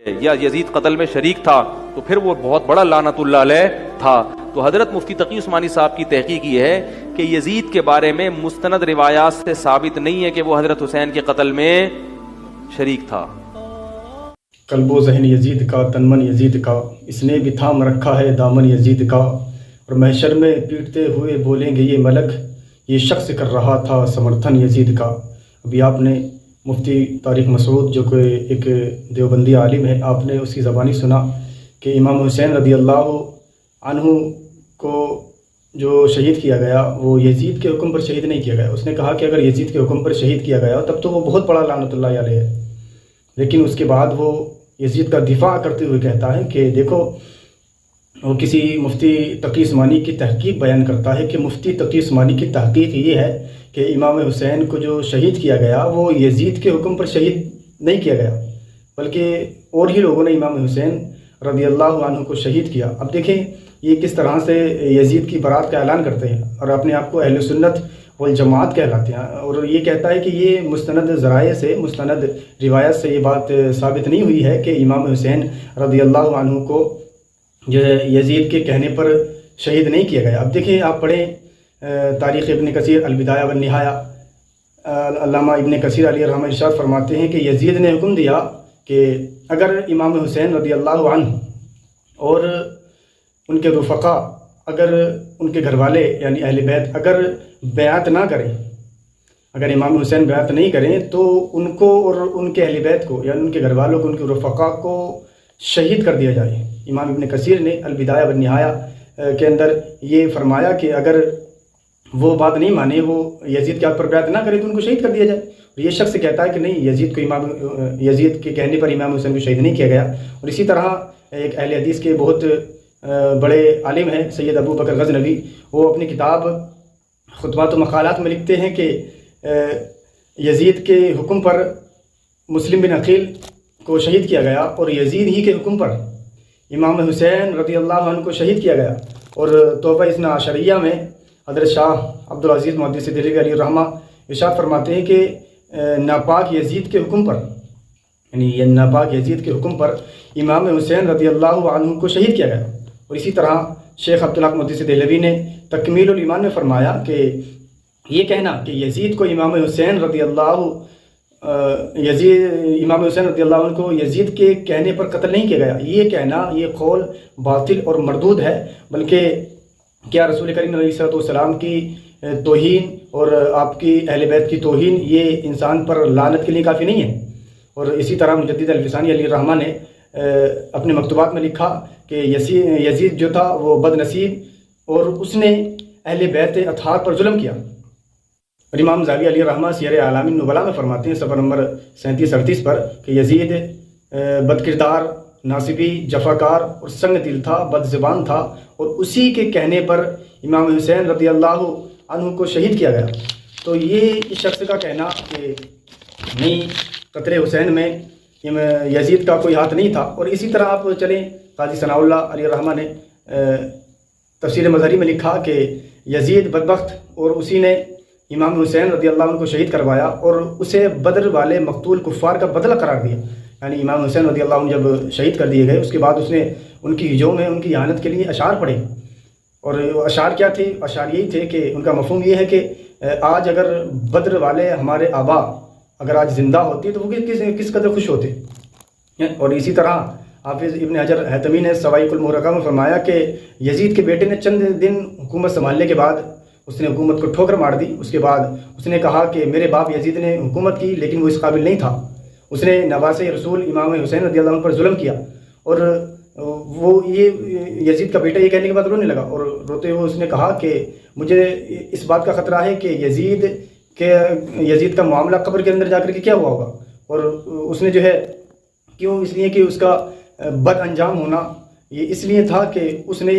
یا یزید قتل میں شریک تھا تو پھر وہ بہت بڑا لعنت اللہ علیہ تھا۔ تو حضرت مفتی تقی عثمانی صاحب کی تحقیق یہ ہے کہ یزید کے بارے میں مستند روایات سے ثابت نہیں ہے کہ وہ حضرت حسین کے قتل میں شریک تھا۔ قلب و ذہن یزید کا، تن من یزید کا، اس نے بھی تھام رکھا ہے دامن یزید کا، اور محشر میں پیٹتے ہوئے بولیں گے یہ ملک، یہ شخص کر رہا تھا سمرتھن یزید کا۔ ابھی آپ نے مفتی طارق مسعود جو کہ ایک دیوبندی عالم ہے، آپ نے اس کی زبانی سنا کہ امام حسین رضی اللہ عنہ کو جو شہید کیا گیا وہ یزید کے حکم پر شہید نہیں کیا گیا۔ اس نے کہا کہ اگر یزید کے حکم پر شہید کیا گیا تب تو وہ بہت بڑا لعنت اللہ علیہ ہے، لیکن اس کے بعد وہ یزید کا دفاع کرتے ہوئے کہتا ہے کہ دیکھو، وہ کسی مفتی تقی عثمانی کی تحقیق بیان کرتا ہے کہ مفتی تقی عثمانی کی تحقیق یہ ہے کہ امام حسین کو جو شہید کیا گیا وہ یزید کے حکم پر شہید نہیں کیا گیا، بلکہ اور ہی لوگوں نے امام حسین رضی اللہ عنہ کو شہید کیا۔ اب دیکھیں یہ کس طرح سے یزید کی برات کا اعلان کرتے ہیں اور اپنے آپ کو اہل سنت والجماعت کہلاتے ہیں، اور یہ کہتا ہے کہ یہ مستند ذرائع سے، مستند روایت سے یہ بات ثابت نہیں ہوئی ہے کہ امام حسین رضی اللہ عنہ کو جو ہے یزید کے کہنے پر شہید نہیں کیا گیا۔ اب دیکھیں آپ پڑھیں تاریخ ابن کثیر البدایہ والنہایہ، علامہ ابن کثیر علیہ الرحمہ ارشاد فرماتے ہیں کہ یزید نے حکم دیا کہ اگر امام حسین رضی اللہ عنہ اور ان کے رفقا، اگر ان کے گھر والے یعنی اہل بیت اگر بیعت نہ کریں، اگر امام حسین بیعت نہیں کریں تو ان کو اور ان کے اہل بیت کو یعنی ان کے گھر والوں کو، ان کے رفقا کو شہید کر دیا جائے۔ امام ابن کثیر نے البدایہ والنہایہ کے اندر یہ فرمایا کہ اگر وہ بات نہیں مانے، وہ یزید کے ہاتھ پر بیعت نہ کرے تو ان کو شہید کر دیا جائے۔ اور یہ شخص کہتا ہے کہ نہیں، یزید کے کہنے پر امام حسین کو شہید نہیں کیا گیا۔ اور اسی طرح ایک اہل حدیث کے بہت بڑے عالم ہیں سید ابو بکر غزنوی، وہ اپنی کتاب خطبات و مقالات میں لکھتے ہیں کہ یزید کے حکم پر مسلم بن عقیل کو شہید کیا گیا اور یزید ہی کے حکم پر امام حسین رضی اللہ عنہ کو شہید کیا گیا۔ اور تحفہ اثنا عشریہ میں حضرت شاہ عبدالعزیز محدث دہلوی علیہ الرحمہ ارشاد فرماتے ہیں کہ ناپاک یزید کے حکم پر، یعنی یہ ناپاک یزید کے حکم پر امام حسین رضی اللہ عنہ کو شہید کیا گیا۔ اور اسی طرح شیخ عبدالحق محدث دہلوی نے تکمیل الایمان میں فرمایا کہ یہ کہنا کہ یزید کو امام حسین رضی اللہ عنہ کو یزید کے کہنے پر قتل نہیں کیا گیا، یہ کہنا، یہ قول باطل اور مردود ہے، بلکہ کیا رسول کریم علیہ الصلوۃ والسلام کی توہین اور آپ کی اہل بیت کی توہین یہ انسان پر لعنت کے لیے کافی نہیں ہے۔ اور اسی طرح مجدد الفسانی علیہ الرحمہ نے اپنے مکتوبات میں لکھا کہ یزید جو تھا وہ بد نصیب اور اس نے اہل بیت اطہار پر ظلم کیا۔ اور امام زاوی علیہ الرحمہ سیر اعلام النبلاء میں فرماتے ہیں صفحہ نمبر 37-38 پر کہ یزید بد کردار، ناصبی، جفاکار اور سنگ دل تھا، بد زبان تھا، اور اسی کے کہنے پر امام حسین رضی اللہ عنہ کو شہید کیا گیا۔ تو یہ اس شخص کا کہنا کہ نہیں، قتل حسین میں یزید کا کوئی ہاتھ نہیں تھا۔ اور اسی طرح آپ چلیں، قاضی ثناء اللہ علیہ الرحمہ نے تفسیر مظہری میں لکھا کہ یزید بدبخت اور اسی نے امام حسین رضی اللہ عنہ کو شہید کروایا اور اسے بدر والے مقتول کفار کا بدلہ قرار دیا۔ یعنی امام حسین رضی اللہ عنہ جب شہید کر دیے گئے اس کے بعد اس نے ان کی ہجوم میں ان کی اہانت کے لیے اشعار پڑھے، اور اشعار کیا تھے؟ اشعار یہی تھے کہ ان کا مفہوم یہ ہے کہ آج اگر بدر والے ہمارے آبا اگر آج زندہ ہوتے تو وہ کس قدر خوش ہوتے۔ اور اسی طرح حافظ ابن حجر حیثمی نے سوائق المحرقہ میں فرمایا کہ یزید کے بیٹے نے چند دن حکومت سنبھالنے کے بعد اس نے حکومت کو ٹھوکر مار دی۔ اس کے بعد اس نے کہا کہ میرے باپ یزید نے حکومت کی لیکن وہ اس قابل نہیں تھا، اس نے نواز رسول امام حسین رضی اللہ عنہ پر ظلم کیا۔ اور وہ یہ یزید کا بیٹا یہ کہنے کے بعد رونے لگا، اور روتے ہوئے اس نے کہا کہ مجھے اس بات کا خطرہ ہے کہ یزید کا معاملہ قبر کے اندر جا کر کے کیا ہوا ہوگا۔ اور اس نے جو ہے کیوں؟ اس لیے کہ اس کا بد انجام ہونا یہ اس لیے تھا کہ اس نے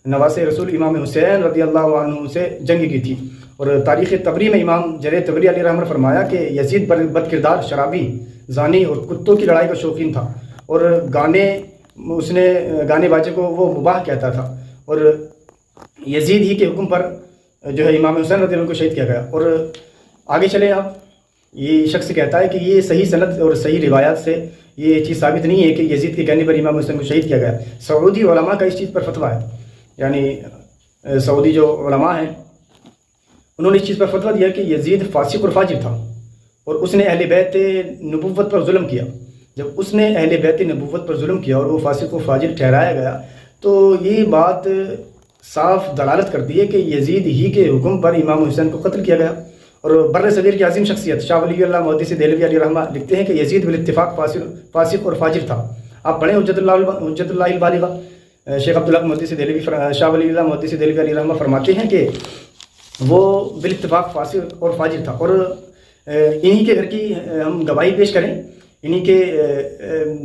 نواز رسول امام حسین رضی اللہ عنہ سے جنگ کی تھی۔ اور تاریخ طبری میں امام جریر طبری علیہ الرحمہ نے فرمایا کہ یزید بد کردار، شرابی، زانی اور کتوں کی لڑائی کا شوقین تھا، اور گانے باجے کو وہ مباح کہتا تھا، اور یزید ہی کے حکم پر جو ہے امام حسین رضی اللہ عنہ کو شہید کیا گیا۔ اور آگے چلیں آپ، یہ شخص کہتا ہے کہ یہ صحیح سند اور صحیح روایات سے یہ چیز ثابت نہیں ہے کہ یزید کے کہنے پر امام حسین کو شہید کیا گیا۔ سعودی علماء کا اس چیز پر فتویٰ ہے، یعنی سعودی جو علماء ہیں انہوں نے اس چیز پر فتویٰ دیا کہ یزید فاسق اور فاجر تھا اور اس نے اہل بیت نبوت پر ظلم کیا۔ جب اس نے اہل بیت نبوت پر ظلم کیا اور وہ فاسق و فاجر ٹھہرایا گیا تو یہ بات صاف دلالت کرتی ہے کہ یزید ہی کے حکم پر امام حسین کو قتل کیا گیا۔ اور بر صغیر کی عظیم شخصیت شاہ ولی اللہ محدث دہلوی علیہ رحمہ لکھتے ہیں کہ یزید بالاتفاق فاسق اور فاجر تھا۔ آپ پڑھیں حجت اللہ البالغہ، شیخ عبدالحق محدث دہلوی شاہ ولی اللہ محدث دہلوی علیہ رحمہ فرماتے ہیں کہ وہ بالاتفاق فاسق اور فاجر تھا۔ اور انہی کے گھر کی ہم گواہی پیش کریں، انہی کے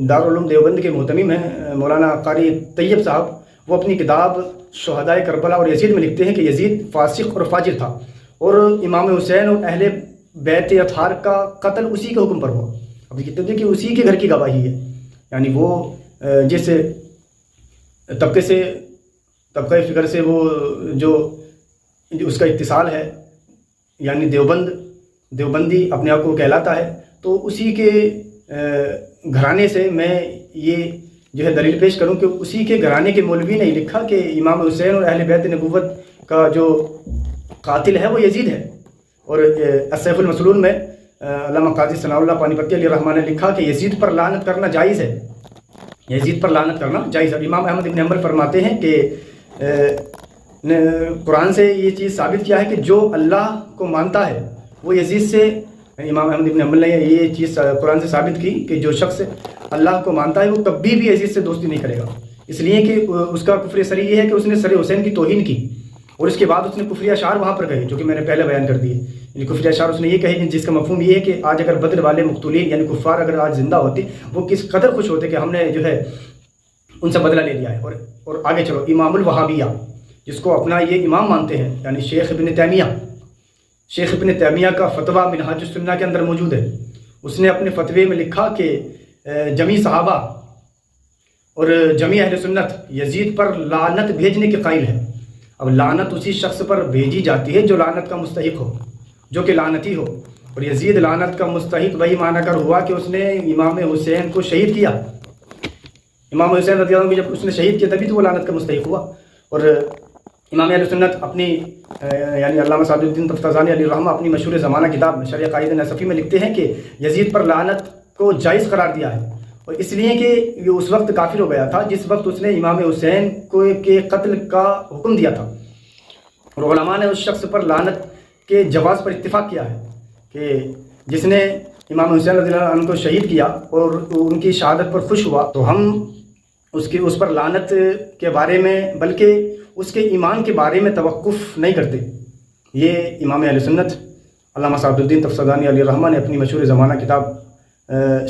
دارالعلوم دیوبند کے محتمم ہیں مولانا قاری طیب صاحب، وہ اپنی کتاب شہدائے کربلا اور یزید میں لکھتے ہیں کہ یزید فاسق اور فاجر تھا اور امام حسین اور اہل بیت اطہار کا قتل اسی کے حکم پر ہوا۔ اب یہ کہتے ہیں کہ اسی کے گھر کی گواہی ہے، یعنی وہ جس طبقہ فکر سے وہ جو اس کا اتصال ہے، یعنی دیوبندی اپنے آپ کو کہلاتا ہے، تو اسی کے گھرانے سے میں یہ جو ہے دلیل پیش کروں کہ اسی کے گھرانے کے مولوی نے لکھا کہ امام حسین اور اہل بیت نبوت کا جو قاتل ہے وہ یزید ہے۔ اور السیف المسلول میں علامہ قاضی ثناء اللہ پانی پتی علیہ الرحمٰن نے لکھا کہ یزید پر لعنت کرنا جائز ہے، یزید پر لعنت کرنا جائز ہے۔ امام احمد بن حنبل فرماتے ہیں کہ قرآن سے یہ چیز ثابت کیا ہے کہ جو اللہ کو مانتا ہے وہ یزید سے، امام احمد بن حنبل نے یہ چیز قرآن سے ثابت کی کہ جو شخص اللہ کو مانتا ہے وہ کبھی بھی یزید سے دوستی نہیں کرے گا، اس لیے کہ اس کا کفر سری یہ ہے کہ اس نے سر حسین کی توہین کی اور اس کے بعد اس نے کفری اشعار وہاں پر کہے جو کہ میں نے پہلے بیان کر دیے۔ یعنی کفری اشعار اس نے یہ کہے جس کا مفہوم یہ ہے کہ آج اگر بدر والے مقتولین یعنی کفار اگر آج زندہ ہوتے وہ کس قدر خوش ہوتے کہ ہم نے جو ہے ان سے بدلہ لے لیا ہے۔ اور آگے چلو، امام الوہابیہ جس کو اپنا یہ امام مانتے ہیں، یعنی شیخ ابن تیمیہ کا فتویٰ منہاج السنہ کے اندر موجود ہے۔ اس نے اپنے فتوے میں لکھا کہ جمی صحابہ اور جمی اہل سنت یزید پر لعنت بھیجنے کے قائل ہے۔ اب لعنت اسی شخص پر بھیجی جاتی ہے جو لعنت کا مستحق ہو، جو کہ لعنتی ہو، اور یزید لعنت کا مستحق وہی مانا کر ہوا کہ اس نے امام حسین کو شہید کیا۔ امام حسین رضی اللہ عنہ کو جب اس نے شہید کیا تبھی تو وہ لعنت کا مستحق ہوا۔ اور امام اہل سنت اپنی یعنی علامہ سعد الدین تفتازانی علیہ الرحمہ اپنی مشہور زمانہ کتاب میں شرح قائد نصفی میں لکھتے ہیں کہ یزید پر لعنت کو جائز قرار دیا ہے، اور اس لیے کہ یہ اس وقت کافر ہو گیا تھا جس وقت اس نے امام حسین کو کے قتل کا حکم دیا تھا۔ اور علماء نے اس شخص پر لعنت کے جواز پر اتفاق کیا ہے کہ جس نے امام حسین رضی اللہ عنہ کو شہید کیا اور ان کی شہادت پر خوش ہوا تو ہم اس پر لعنت کے بارے میں بلکہ اس کے ایمان کے بارے میں توقف نہیں کرتے۔ یہ امام اہل سنت علامہ سعد الدین تفتازانی علیہ الرحمہ نے اپنی مشہور زمانہ کتاب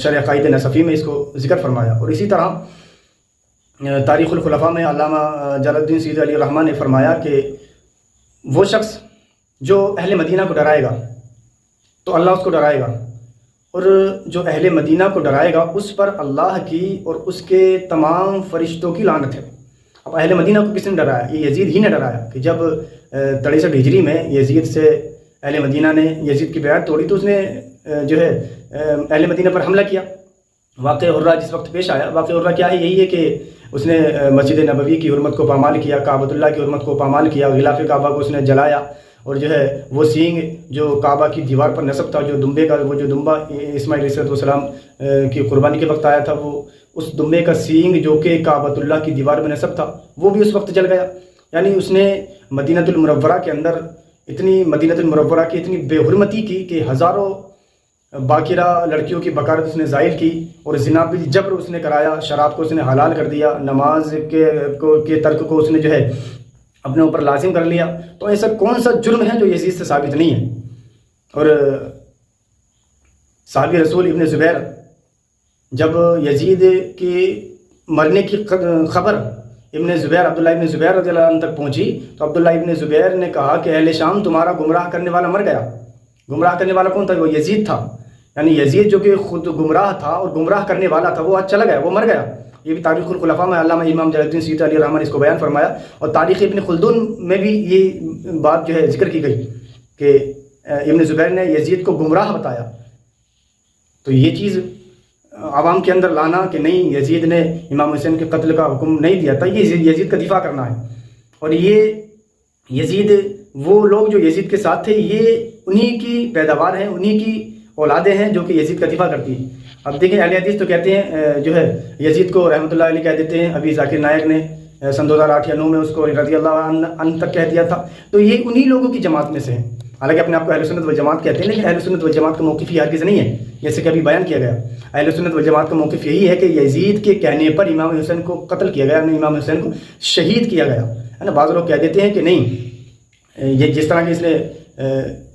شرح قائد نصفی میں اس کو ذکر فرمایا۔ اور اسی طرح تاریخ الخلفاء میں علامہ جلال الدین سیدی علیہ الرحمہ نے فرمایا کہ وہ شخص جو اہل مدینہ کو ڈرائے گا تو اللہ اس کو ڈرائے گا، اور جو اہل مدینہ کو ڈرائے گا اس پر اللہ کی اور اس کے تمام فرشتوں کی لعنت ہے۔ اب اہل مدینہ کو کس نے ڈرایا؟ یہ یزید ہی نے ڈرایا کہ جب 63 ہجری میں یزید سے اہل مدینہ نے یزید کی بیعت توڑی تو اس نے جو ہے اہل مدینہ پر حملہ کیا۔ واقعہ حرہ جس وقت پیش آیا، واقعہ حرہ کیا ہے؟ یہی ہے کہ اس نے مسجد نبوی کی حرمت کو پامال کیا، کعبۃ اللہ کی حرمت کو پامال کیا، غلاف کعبہ کو اس نے جلایا، اور جو ہے وہ سینگ جو کعبہ کی دیوار پر نصب تھا، جو دمبے کا وہ جو دمبا اسماعیل علیہ السلام کی قربانی کے وقت آیا تھا، وہ اس دمبے کا سینگ جو کہ کعبۃ اللہ کی دیوار میں نصب تھا وہ بھی اس وقت جل گیا۔ یعنی اس نے مدینہ المنورہ کے اندر مدینہ المنورہ کی اتنی بے حرمتی کی کہ ہزاروں باقرہ لڑکیوں کی بکارت اس نے زائل کی، اور زنا بالجبر اس نے کرایا، شراب کو اس نے حلال کر دیا، نماز کے ترک کو اس نے جو ہے اپنے اوپر لازم کر لیا۔ تو ایسا کون سا جرم ہے جو یزید سے ثابت نہیں ہے؟ اور صحابی رسول ابن زبیر جب یزید کے مرنے کی خبر عبداللہ ابن زبیر رضی اللہ عنہ تک پہنچی تو عبداللہ ابن زبیر نے کہا کہ اہل شام تمہارا گمراہ کرنے والا مر گیا۔ گمراہ کرنے والا کون تھا؟ وہ یزید تھا، یعنی یزید جو کہ خود گمراہ تھا اور گمراہ کرنے والا تھا وہ آج چلا گیا، وہ مر گیا۔ یہ بھی تاریخ الخلفاء میں علامہ امام جلال الدین سیوطی علیہ الرحمہ نے اس کو بیان فرمایا، اور تاریخ ابن خلدون میں بھی یہ بات جو ہے ذکر کی گئی کہ ابن زبیر نے یزید کو گمراہ بتایا۔ تو یہ چیز عوام کے اندر لانا کہ نہیں یزید نے امام حسین کے قتل کا حکم نہیں دیا تھا، یہ یزید کا دفاع کرنا ہے. اور یہ یزید وہ لوگ جو یزید کے ساتھ تھے یہ انہی کی پیداوار ہیں، انہی کی اولادیں ہیں جو کہ یزید کا دفاع کرتی ہیں. اب دیکھیں اہل حدیث تو کہتے ہیں جو ہے یزید کو رحمۃ اللہ علیہ کہہ دیتے ہیں. ابھی ذاکر نائک نے سن 2008 یا 9 میں اس کو رضی اللہ عنہ تک کہہ دیا تھا. تو یہ انہی لوگوں کی جماعت میں سے ہیں، حالانکہ اپنے آپ کو اہل سنت والجماعت کہتے ہیں، لیکن اہل سنت والجماعت کا موقف یہ ہرگز نہیں ہے جیسے کہ ابھی بیان کیا گیا. اہل سنت والجماعت کا موقف یہی ہے کہ یزید کے کہنے پر امام حسین کو قتل کیا گیا، امام حسین کو شہید کیا گیا ہے نا. بعض لوگ کہہ دیتے ہیں کہ نہیں، یہ جس طرح کہ اس نے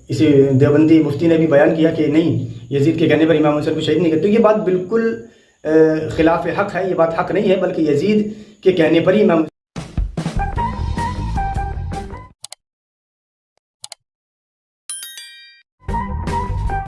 اسی دیوبندی مفتی نے بھی بیان کیا کہ نہیں یزید کے کہنے پر امام حسین کو شہید نہیں کیا، تو یہ بات بالکل خلاف حق ہے، یہ بات حق نہیں ہے، بلکہ یزید کے کہنے پر ہی امام